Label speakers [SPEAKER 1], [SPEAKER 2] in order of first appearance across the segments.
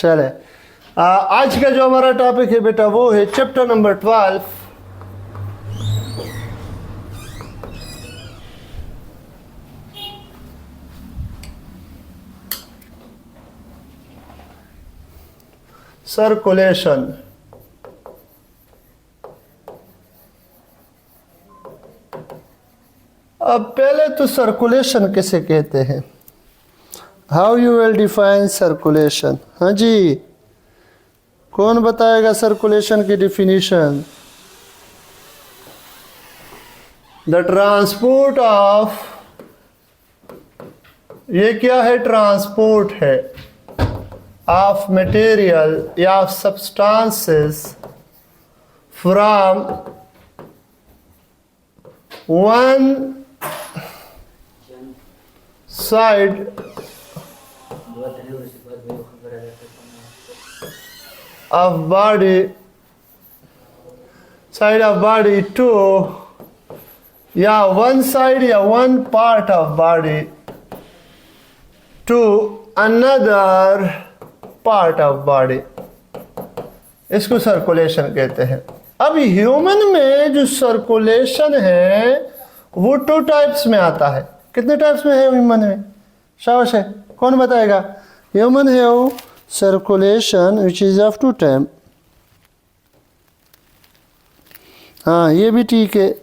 [SPEAKER 1] चले आज का जो हमारा टॉपिक है बेटा वो है चैप्टर नंबर 12 सर्कुलेशन। अब पहले तो सर्कुलेशन किसे कहते हैं, how you will define circulation. हाँ जी, कौन बताएगा सर्कुलेशन की डिफिनीशन। द ट्रांसपोर्ट ऑफ, ये क्या है, ट्रांसपोर्ट है ऑफ मटेरियल या substances from one side of body to, या one side या one part of body to another part of body, इसको सर्कुलेशन कहते हैं। अब ह्यूमन में जो सर्कुलेशन है वो 2 टाइप्स में आता है। कितने टाइप्स में है ह्यूमन में, शाबाश है, कौन बताएगा। ह्यूमन है वो circulation which is of 2 type. हाँ ये भी ठीक है,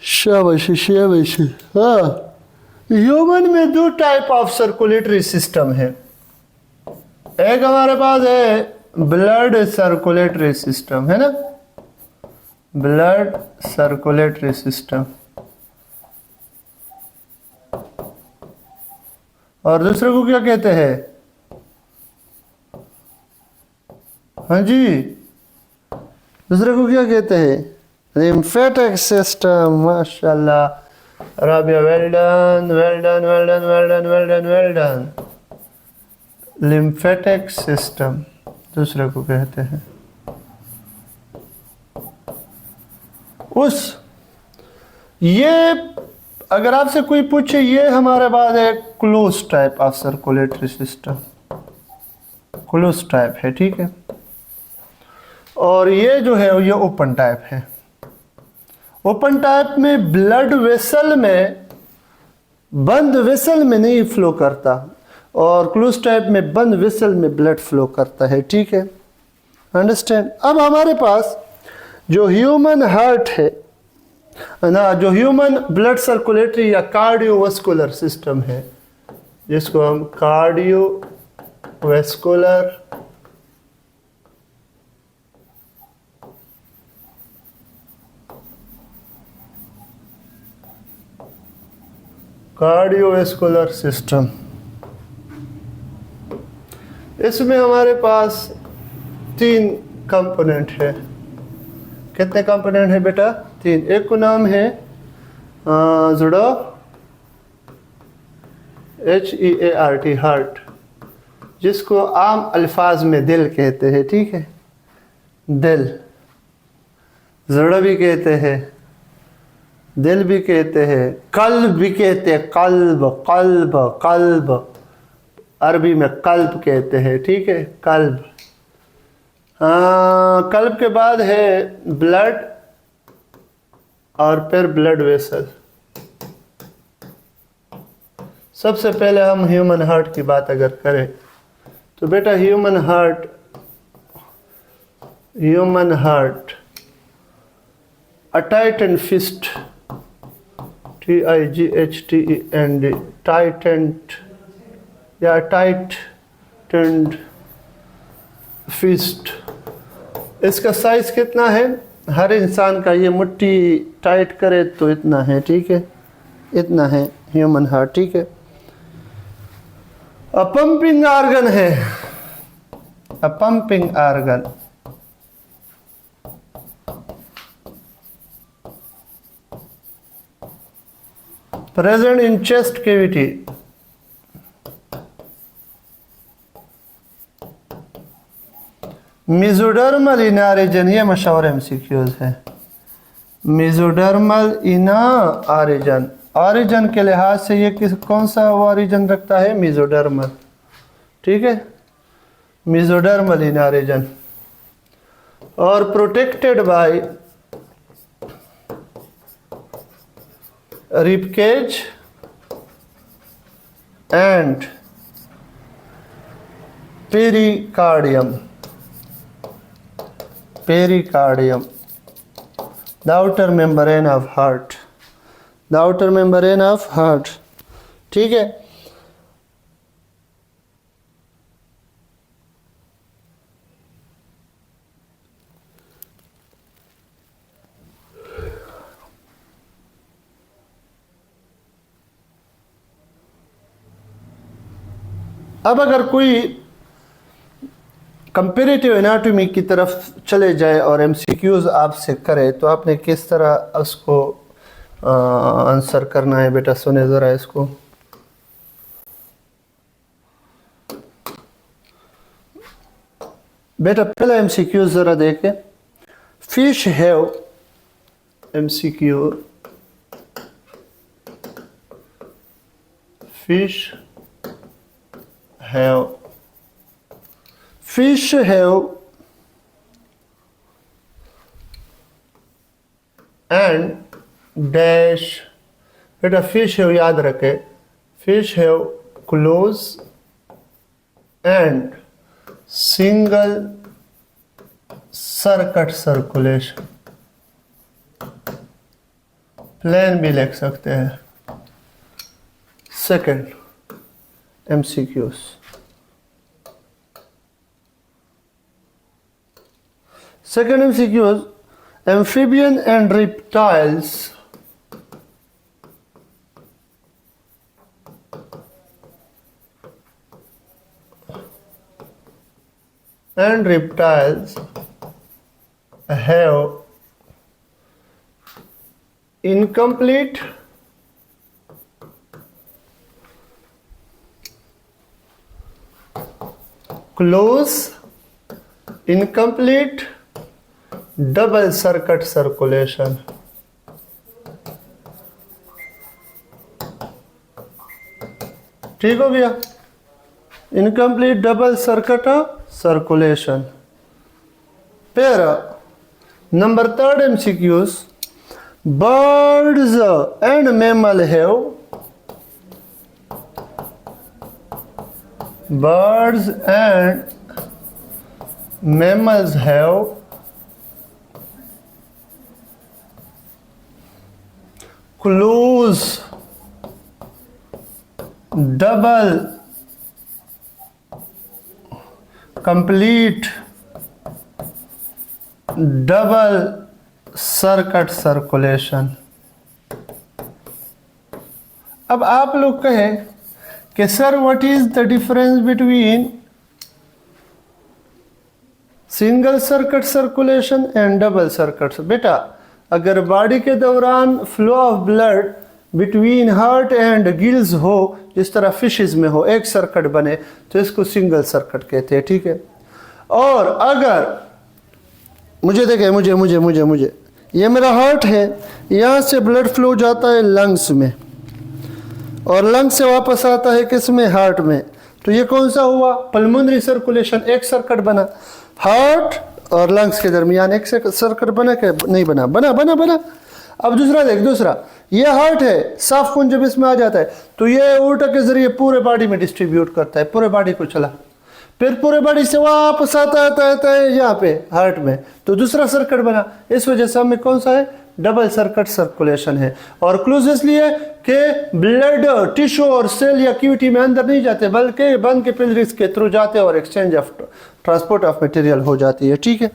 [SPEAKER 1] शाबाश शाबाश। हाँ ह्यूमन में 2 टाइप ऑफ सर्कुलेटरी सिस्टम है। एक हमारे पास है ब्लड सर्कुलेटरी सिस्टम, है ना, ब्लड सर्कुलेटरी सिस्टम, और दूसरे को क्या कहते हैं। हाँ जी, दूसरे को क्या कहते हैं, लिम्फेटिक सिस्टम। माशाल्लाह Rabia, well done well done well done well done well done well done. Lymphatic system दूसरे को कहते हैं। ये अगर आपसे कोई पूछे, ये हमारे पास है close type of circulatory system, close type है, ठीक है। और ये जो है ये ओपन टाइप है। ओपन टाइप में ब्लड वेसल में, बंद वेसल में नहीं फ्लो करता, और क्लोज टाइप में बंद वेसल में ब्लड फ्लो करता है, ठीक है, अंडरस्टैंड। अब हमारे पास जो ह्यूमन हार्ट है ना, जो ह्यूमन ब्लड सर्कुलेटरी या कार्डियोवास्कुलर सिस्टम है, जिसको हम कार्डियोवास्कुलर सिस्टम, इसमें हमारे पास 3 कंपोनेंट है। कितने कंपोनेंट है बेटा, 3। एक को नाम है जुड़ो HEART, हार्ट, जिसको आम अल्फाज में दिल कहते हैं, ठीक है, दिल, जुड़ो भी कहते हैं, दिल भी कहते हैं, कल्ब भी कहते हैं, कल्ब कल्ब कल्ब, अरबी में कल्ब कहते हैं, ठीक है, कल्ब। कल्ब के बाद है ब्लड, और फिर ब्लड वेसल। सबसे पहले हम ह्यूमन हार्ट की बात अगर करें तो बेटा ह्यूमन हार्ट अ टाइटन फिस्ट, TIGHTEND, टाइटेंट या टाइटेंड फिस्ट। इसका साइज कितना है, हर इंसान का ये मुट्ठी टाइट करे तो इतना है, ठीक है, इतना है ह्यूमन हार्ट, ठीक है। अ पंपिंग ऑर्गन है, अ pumping organ. Present in chest cavity, mesodermal in origin, ये मशहूर MCQs है। मेसोडर्मल इन ऑरिजिन, ऑरिजिन के लिहाज से ये कौन सा ऑरिजिन रखता है, मेसोडर्मल। ठीक है, मेसोडर्मल इन ओरिजिन, और protected by ribcage and pericardium, pericardium, the outer membrane of heart, the outer membrane of heart, ठीक है। अब अगर कोई कंपेरेटिव एनाटॉमी की तरफ चले जाए और एमसीक्यूज आपसे करे तो आपने किस तरह उसको आंसर करना है बेटा? सुने जरा इसको। बेटा पहला एमसीक्यू जरा देखे। Fish have, MCQ, fish have, fish have and dash, बेटा फिश हैव याद रखे, fish have close and single circuit circulation, plain भी लिख सकते हैं। Second MCQs, second MCQs, amphibian and reptiles have incomplete close, incomplete double circuit circulation. ठीक हो गया, इनकम्प्लीट डबल सर्किट सर्कुलेशन। फिर number third MCQs, birds and mammal have, birds and mammals have close double complete double circuit circulation. अब आप लोग कहें कि sir what is the difference between single circuit circulation and double circuit? बेटा अगर body के दौरान flow of blood between heart and gills हो, जिस तरह फिशेस में हो, एक सर्किट बने तो इसको सिंगल सर्किट कहते हैं। ठीक है, और अगर मुझे देखे, मुझे मुझे मुझे मुझे ये मेरा हार्ट है, यहाँ से ब्लड फ्लो जाता है लंग्स में और लंग्स से वापस आता है किस में? हार्ट में। तो ये कौन सा हुआ? पल्मोनरी सर्कुलेशन, एक सर्किट बना। हार्ट और लंग्स के दरमियान एक सर्किट बना के नहीं बना? बना बना बना। अब दूसरा देख, दूसरा ये हार्ट है, साफ खून जब इसमें आ जाता है तो ये ऊर्जा के जरिए पूरे बॉडी में डिस्ट्रीब्यूट करता है, पूरे बॉडी को चला, फिर पूरे बॉडी से वापस आता है यहाँ पे हार्ट में, तो दूसरा सर्किट बना। इस वजह से हमें कौन सा है? डबल सर्किट सर्कुलेशन है। और क्लोज इसलिए कि ब्लड टिश्यू और सेल या क्यूटी में अंदर नहीं जाते, बल्कि बंद कैपिलरीज के थ्रू जाते और exchange of transport of material हो जाती है। ठीक है,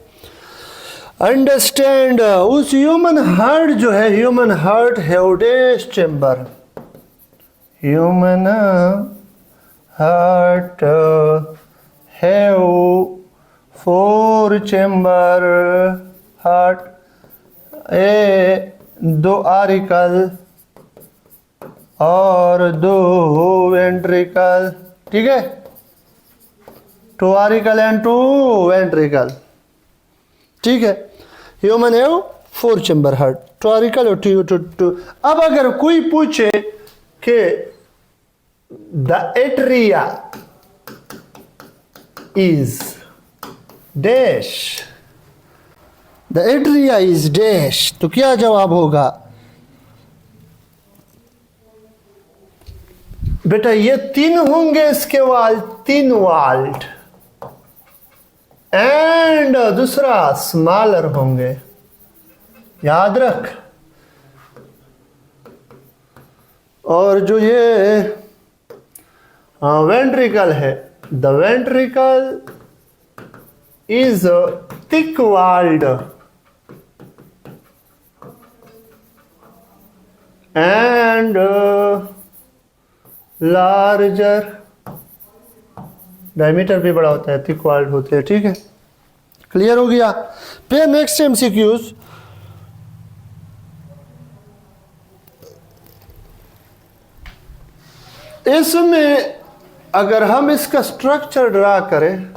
[SPEAKER 1] अंडरस्टैंड। उस ह्यूमन हार्ट जो है, human heart have dash chamber, human heart have 4 chamber heart, दो आरिकल और 2 वेंट्रिकल। ठीक है, 2 आरिकल एंड 2 वेंट्रिकल। ठीक है, ह्यूमन है 4 चेंबर हार्ट, 2 आरिकल और 2। अब अगर कोई पूछे कि the atria is dash, the atria is dash. तो क्या जवाब होगा बेटा? ये 3 होंगे इसके वाल, 3 वाल्ट, एंड दूसरा स्मॉलर होंगे, याद रख। और जो ये वेंट्रिकल है, the ventricle is thick walled and larger, diameter भी बड़ा होता है, थिक वाल्ड होते हैं, ठीक है, क्लियर हो गया। फिर नेक्स्ट एमसीक्यूज, इसमें अगर हम इसका स्ट्रक्चर ड्रा करें,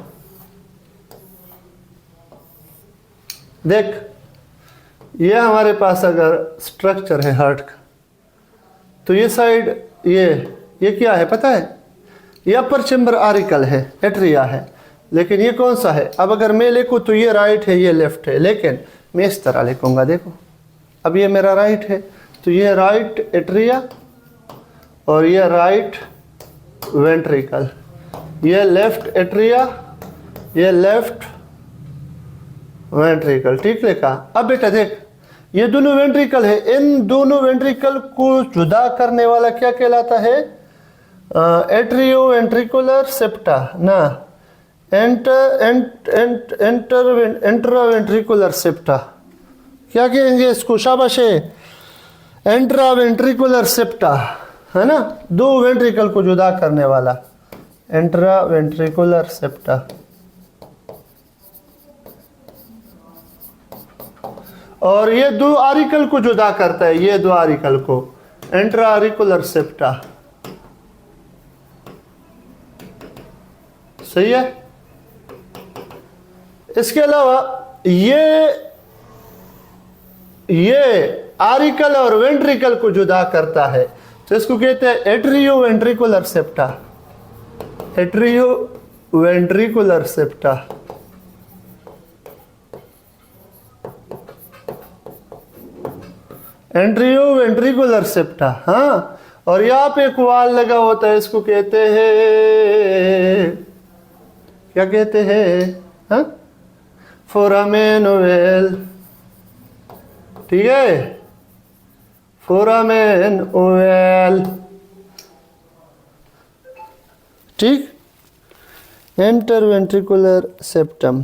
[SPEAKER 1] देख ये हमारे पास अगर स्ट्रक्चर है हार्ट का, तो ये साइड ये क्या है पता है? ये अपर चेम्बर आरिकल है, एट्रिया है, लेकिन ये कौन सा है? अब अगर मैं लिखूँ तो ये राइट है, ये लेफ्ट है, लेकिन मैं इस तरह लिखूंगा, देखो अब ये मेरा राइट है, तो ये राइट एट्रिया और ये राइट वेंट्रिकल, ये लेफ्ट एट्रिया, ये लेफ्ट वेंट्रिकल, ठीक लिखा। अब बेटा देख, ये दोनों वेंट्रिकल है, इन दोनों वेंट्रिकल को जुदा करने वाला क्या कहलाता है? एट्रियो वेंट्रिकुलर सेप्टा ना, एंट्रा वेंट्रिकुलर सेप्टा, क्या कहेंगे इसको? शाबाश है, एंट्रा वेंट्रिकुलर सेप्टा, है ना, 2 वेंट्रिकल को जुदा करने वाला, एंट्रा वेंट्रिकुलर सेप्टा। और ये 2 आरिकल को जुदा करता है, ये 2 आरिकल को, एंट्रा आरिकुलर सेप्टा, सही है। इसके अलावा ये आरिकल और वेंट्रिकल को जुदा करता है, तो इसको कहते हैं atrio ventricular septa, atrio ventricular septa. Atrio ventricular septa, हाँ। और यहाँ पे एक वाल लगा होता है, इसको कहते हैं, क्या कहते हैं? हाँ, फोरामेन ओवेल, ठीक है, फोरामेन ओवेल, ठीक। इंटरवेंट्रिकुलर सेप्टम,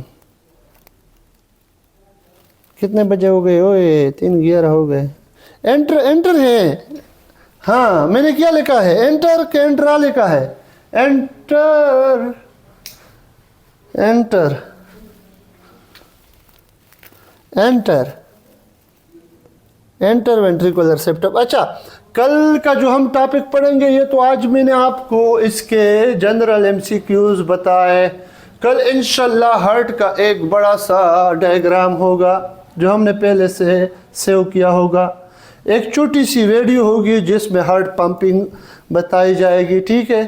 [SPEAKER 1] कितने बजे हो गए? ओए 3:11 हो गए। एंटर है, हाँ मैंने क्या लिखा है? एंटर के एंट्रा लिखा है, enter enter enter enter ventricular septum. अच्छा, कल का जो हम टॉपिक पढ़ेंगे, ये तो आज मैंने आपको इसके जनरल एमसीक्यूज बताए। कल इंशाल्लाह हार्ट का एक बड़ा सा डायग्राम होगा जो हमने पहले से सेव किया होगा, एक छोटी सी वीडियो होगी जिसमें हार्ट पंपिंग बताई जाएगी, ठीक है,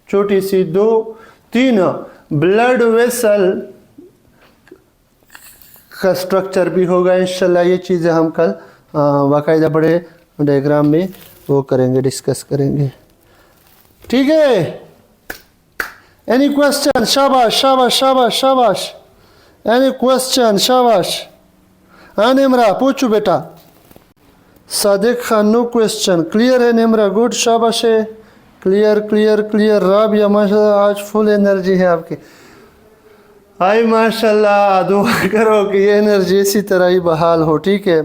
[SPEAKER 1] छोटी सी 2-3 ब्लड वेसल का स्ट्रक्चर भी होगा इंशाल्लाह। ये चीज़ें हम कल बाकायदा बड़े डायग्राम में वो करेंगे, डिस्कस करेंगे, ठीक है। Any question? शाबाश शाबाश शाबाश शाबाश। Any question? शाबाश। हाँ निमरा पूछो बेटा। Sadiq Khan, no question. Clear है निमरा? गुड, शाबाश है, क्लियर क्लियर क्लियर। राबिया माशाल्लाह आज फुल एनर्जी है आपकी। हाय माशाल्लाह, दुआ करो कि ये एनर्जी इसी तरह ही बहाल हो, ठीक है।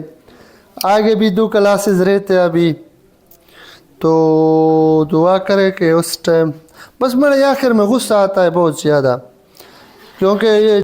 [SPEAKER 1] आगे भी 2 क्लासेस रहते अभी, तो दुआ करें कि उस टाइम, बस मेरे आखिर में गुस्सा आता है बहुत ज़्यादा, क्योंकि ये